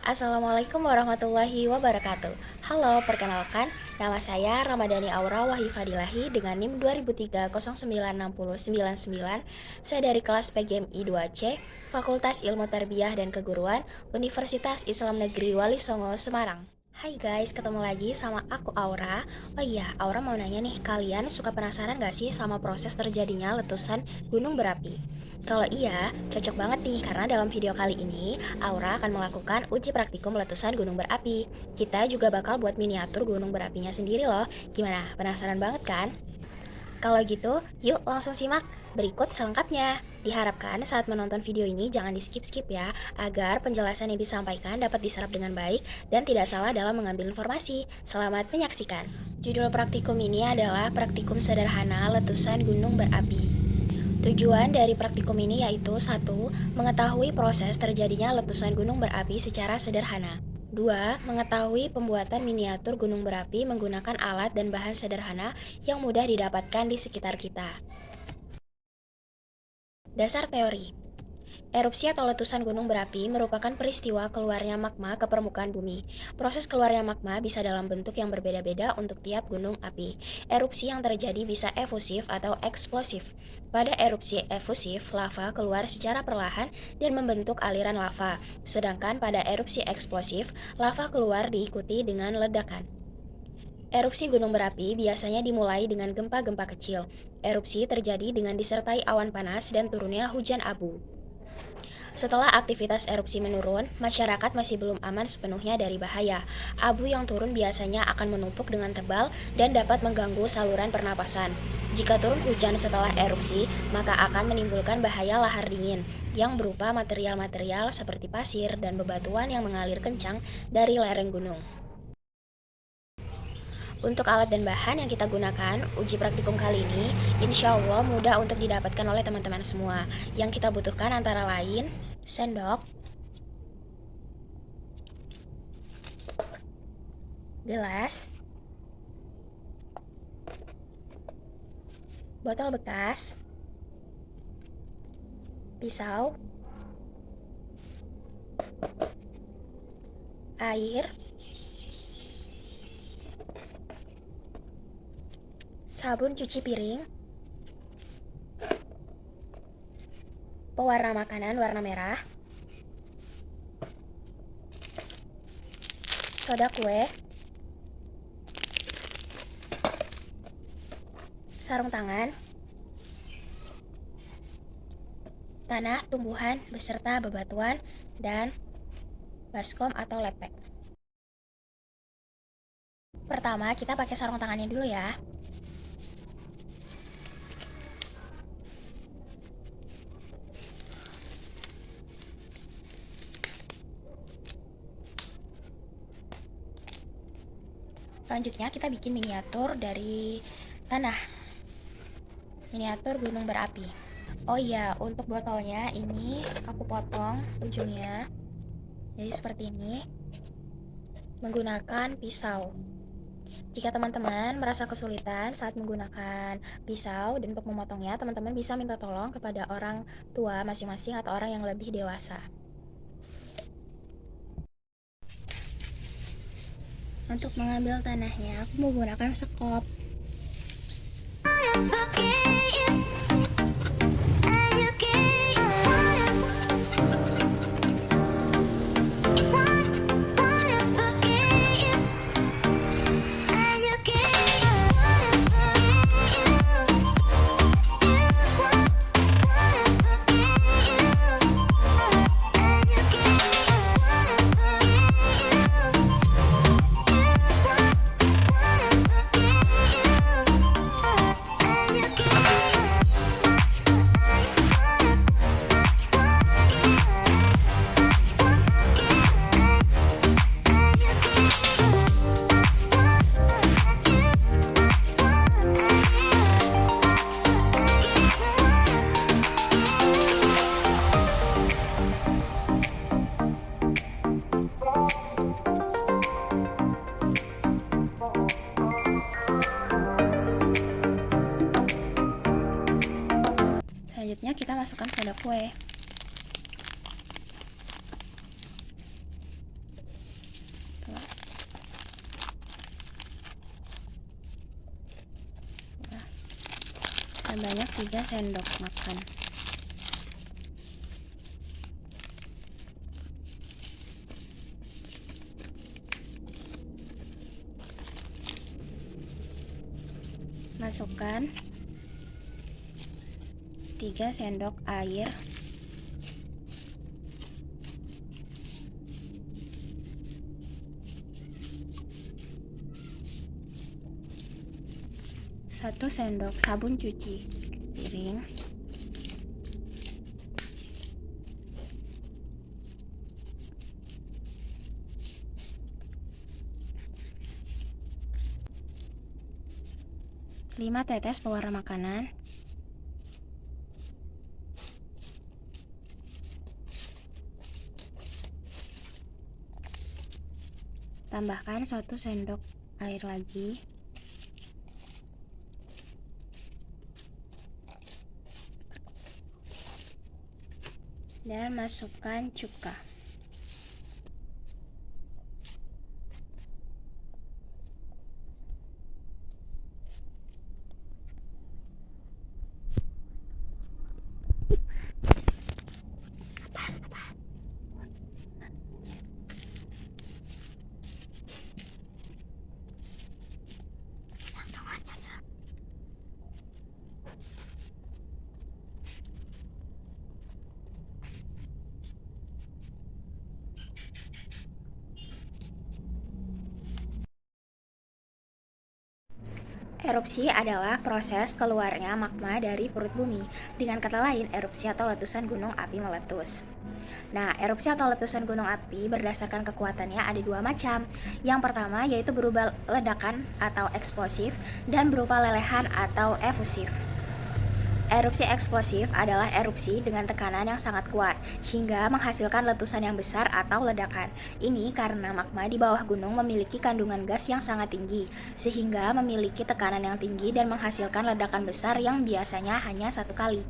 Assalamualaikum warahmatullahi wabarakatuh. Halo, perkenalkan, nama saya Ramadhani Aura Wahyu Fadilahi dengan NIM 2003096099. Saya dari kelas PGMI 2C, Fakultas Ilmu Tarbiyah dan Keguruan, Universitas Islam Negeri Wali Songo, Semarang. Hai guys, ketemu lagi sama aku Aura. Oh iya, Aura mau nanya nih, kalian suka penasaran gak sih sama proses terjadinya letusan gunung berapi? Kalau iya, cocok banget nih karena dalam video kali ini Aura akan melakukan uji praktikum letusan gunung berapi. Kita juga bakal buat miniatur gunung berapinya sendiri loh. Gimana? Penasaran banget kan? Kalau gitu, yuk langsung simak berikut selengkapnya. Diharapkan saat menonton video ini jangan di skip-skip ya, agar penjelasan yang disampaikan dapat diserap dengan baik dan tidak salah dalam mengambil informasi. Selamat menyaksikan. Judul praktikum ini adalah Praktikum Sederhana Letusan Gunung Berapi. Tujuan dari praktikum ini yaitu 1. Mengetahui proses terjadinya letusan gunung berapi secara sederhana. 2. Mengetahui pembuatan miniatur gunung berapi menggunakan alat dan bahan sederhana yang mudah didapatkan di sekitar kita. Dasar teori. Erupsi atau letusan gunung berapi merupakan peristiwa keluarnya magma ke permukaan bumi. Proses keluarnya magma bisa dalam bentuk yang berbeda-beda untuk tiap gunung api. Erupsi yang terjadi bisa efusif atau eksplosif. Pada erupsi efusif, lava keluar secara perlahan dan membentuk aliran lava. Sedangkan pada erupsi eksplosif, lava keluar diikuti dengan ledakan. Erupsi gunung berapi biasanya dimulai dengan gempa-gempa kecil. Erupsi terjadi dengan disertai awan panas dan turunnya hujan abu. Setelah aktivitas erupsi menurun, masyarakat masih belum aman sepenuhnya dari bahaya. Abu yang turun biasanya akan menumpuk dengan tebal dan dapat mengganggu saluran pernapasan. Jika turun hujan setelah erupsi, maka akan menimbulkan bahaya lahar dingin yang berupa material-material seperti pasir dan bebatuan yang mengalir kencang dari lereng gunung. Untuk alat dan bahan yang kita gunakan, uji praktikum kali ini insya Allah mudah untuk didapatkan oleh teman-teman semua. Yang kita butuhkan antara lain sendok, gelas, botol bekas, pisau, air, sabun cuci piring, pewarna makanan warna merah, soda kue, sarung tangan, tanah, tumbuhan, beserta bebatuan, dan baskom atau lepek. Pertama, kita pakai sarung tangannya dulu ya. Selanjutnya kita bikin miniatur dari tanah, miniatur gunung berapi. Oh iya, untuk botolnya ini aku potong ujungnya jadi seperti ini menggunakan pisau. Jika teman-teman merasa kesulitan saat menggunakan pisau dan untuk memotongnya, teman-teman bisa minta tolong kepada orang tua masing-masing atau orang yang lebih dewasa. Untuk mengambil tanahnya, aku menggunakan sekop. Selanjutnya kita masukkan soda kue. 3 sendok makan. Masukkan 3 sendok air. Satu sendok sabun cuci piring. Lima tetes pewarna makanan. Tambahkan 1 sendok air lagi. Dan masukkan cuka. Erupsi adalah proses keluarnya magma dari perut bumi. Dengan kata lain, erupsi atau letusan gunung api meletus. Nah, erupsi atau letusan gunung api berdasarkan kekuatannya ada dua macam. Yang pertama yaitu berupa ledakan atau eksplosif dan berupa lelehan atau efusif. Erupsi eksplosif adalah erupsi dengan tekanan yang sangat kuat hingga menghasilkan letusan yang besar atau ledakan. Ini karena magma di bawah gunung memiliki kandungan gas yang sangat tinggi sehingga memiliki tekanan yang tinggi dan menghasilkan ledakan besar yang biasanya hanya satu kali.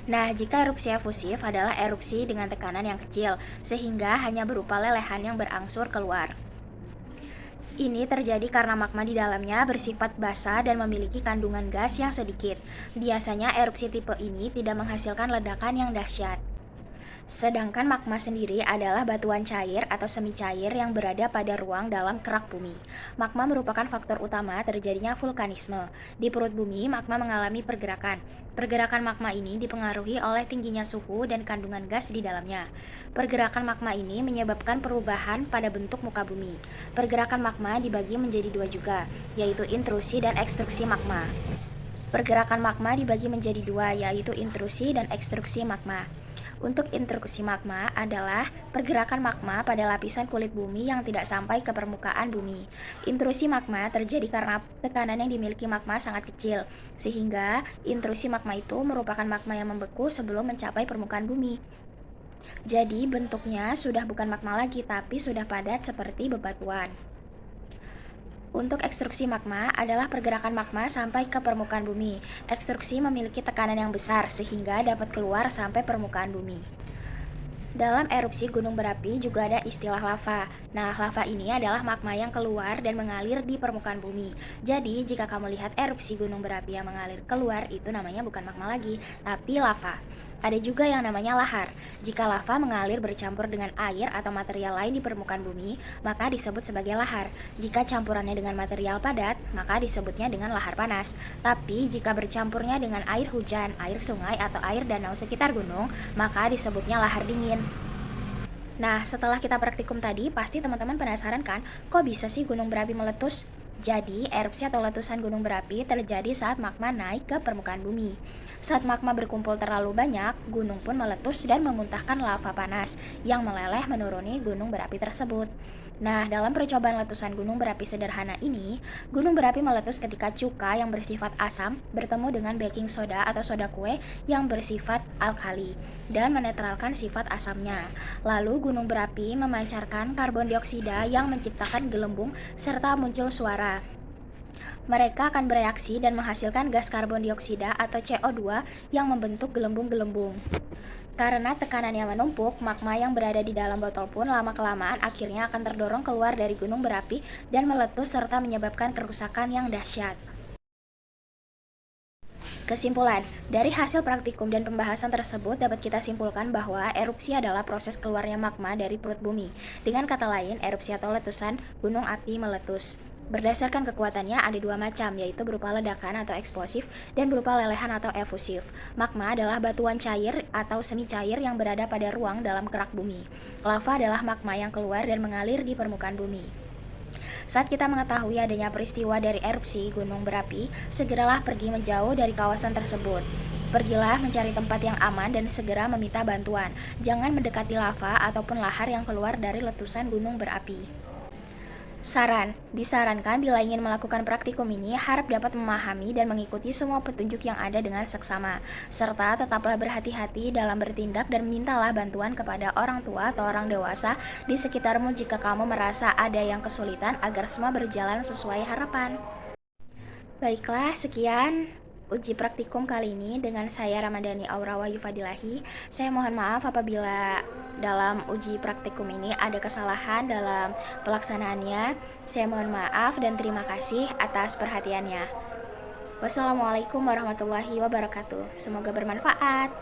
Nah, jika erupsi efusif adalah erupsi dengan tekanan yang kecil sehingga hanya berupa lelehan yang berangsur keluar. Ini terjadi karena magma di dalamnya bersifat basah dan memiliki kandungan gas yang sedikit. Biasanya erupsi tipe ini tidak menghasilkan ledakan yang dahsyat. Sedangkan magma sendiri adalah batuan cair atau semi cair yang berada pada ruang dalam kerak bumi. Magma merupakan faktor utama terjadinya vulkanisme. Di perut bumi, magma mengalami pergerakan. Pergerakan magma ini dipengaruhi oleh tingginya suhu dan kandungan gas di dalamnya. Pergerakan magma ini menyebabkan perubahan pada bentuk muka bumi. Pergerakan magma dibagi menjadi dua juga, yaitu intrusi dan ekstruksi magma. Pergerakan magma dibagi menjadi dua, yaitu intrusi dan ekstruksi magma. Untuk intrusi magma adalah pergerakan magma pada lapisan kulit bumi yang tidak sampai ke permukaan bumi. Intrusi magma terjadi karena tekanan yang dimiliki magma sangat kecil, sehingga intrusi magma itu merupakan magma yang membeku sebelum mencapai permukaan bumi. Jadi bentuknya sudah bukan magma lagi, tapi sudah padat seperti bebatuan. Untuk ekstruksi magma adalah pergerakan magma sampai ke permukaan bumi. Ekstruksi memiliki tekanan yang besar sehingga dapat keluar sampai permukaan bumi. Dalam erupsi gunung berapi juga ada istilah lava. Nah, lava ini adalah magma yang keluar dan mengalir di permukaan bumi. Jadi, jika kamu lihat erupsi gunung berapi yang mengalir keluar, itu namanya bukan magma lagi, tapi lava. Ada juga yang namanya lahar. Jika lava mengalir bercampur dengan air atau material lain di permukaan bumi, maka disebut sebagai lahar. Jika campurannya dengan material padat, maka disebutnya dengan lahar panas. Tapi jika bercampurnya dengan air hujan, air sungai, atau air danau sekitar gunung, maka disebutnya lahar dingin. Nah, setelah kita praktikum tadi, pasti teman-teman penasaran kan, kok bisa sih gunung berapi meletus? Jadi, erupsi atau letusan gunung berapi terjadi saat magma naik ke permukaan bumi. Saat magma berkumpul terlalu banyak, gunung pun meletus dan memuntahkan lava panas yang meleleh menuruni gunung berapi tersebut. Nah, dalam percobaan letusan gunung berapi sederhana ini, gunung berapi meletus ketika cuka yang bersifat asam bertemu dengan baking soda atau soda kue yang bersifat alkali dan menetralkan sifat asamnya. Lalu gunung berapi memancarkan karbon dioksida yang menciptakan gelembung serta muncul suara. Mereka akan bereaksi dan menghasilkan gas karbon dioksida atau CO2 yang membentuk gelembung-gelembung. Karena tekanannya menumpuk, magma yang berada di dalam botol pun lama-kelamaan akhirnya akan terdorong keluar dari gunung berapi dan meletus serta menyebabkan kerusakan yang dahsyat. Kesimpulan, dari hasil praktikum dan pembahasan tersebut dapat kita simpulkan bahwa erupsi adalah proses keluarnya magma dari perut bumi. Dengan kata lain, erupsi atau letusan gunung api meletus. Berdasarkan kekuatannya ada dua macam, yaitu berupa ledakan atau eksplosif dan berupa lelehan atau efusif. Magma adalah batuan cair atau semi cair yang berada pada ruang dalam kerak bumi. Lava adalah magma yang keluar dan mengalir di permukaan bumi. Saat kita mengetahui adanya peristiwa dari erupsi gunung berapi, segeralah pergi menjauh dari kawasan tersebut. Pergilah mencari tempat yang aman dan segera meminta bantuan. Jangan mendekati lava ataupun lahar yang keluar dari letusan gunung berapi. Saran, disarankan bila ingin melakukan praktikum ini harap dapat memahami dan mengikuti semua petunjuk yang ada dengan seksama, serta tetaplah berhati-hati dalam bertindak dan mintalah bantuan kepada orang tua atau orang dewasa di sekitarmu jika kamu merasa ada yang kesulitan agar semua berjalan sesuai harapan. Baiklah, sekian uji praktikum kali ini dengan saya Ramadhani Aura Wahyu Fadilahi. Saya mohon maaf apabila dalam uji praktikum ini ada kesalahan dalam pelaksanaannya. Saya mohon maaf dan terima kasih atas perhatiannya. Wassalamualaikum warahmatullahi wabarakatuh. Semoga bermanfaat.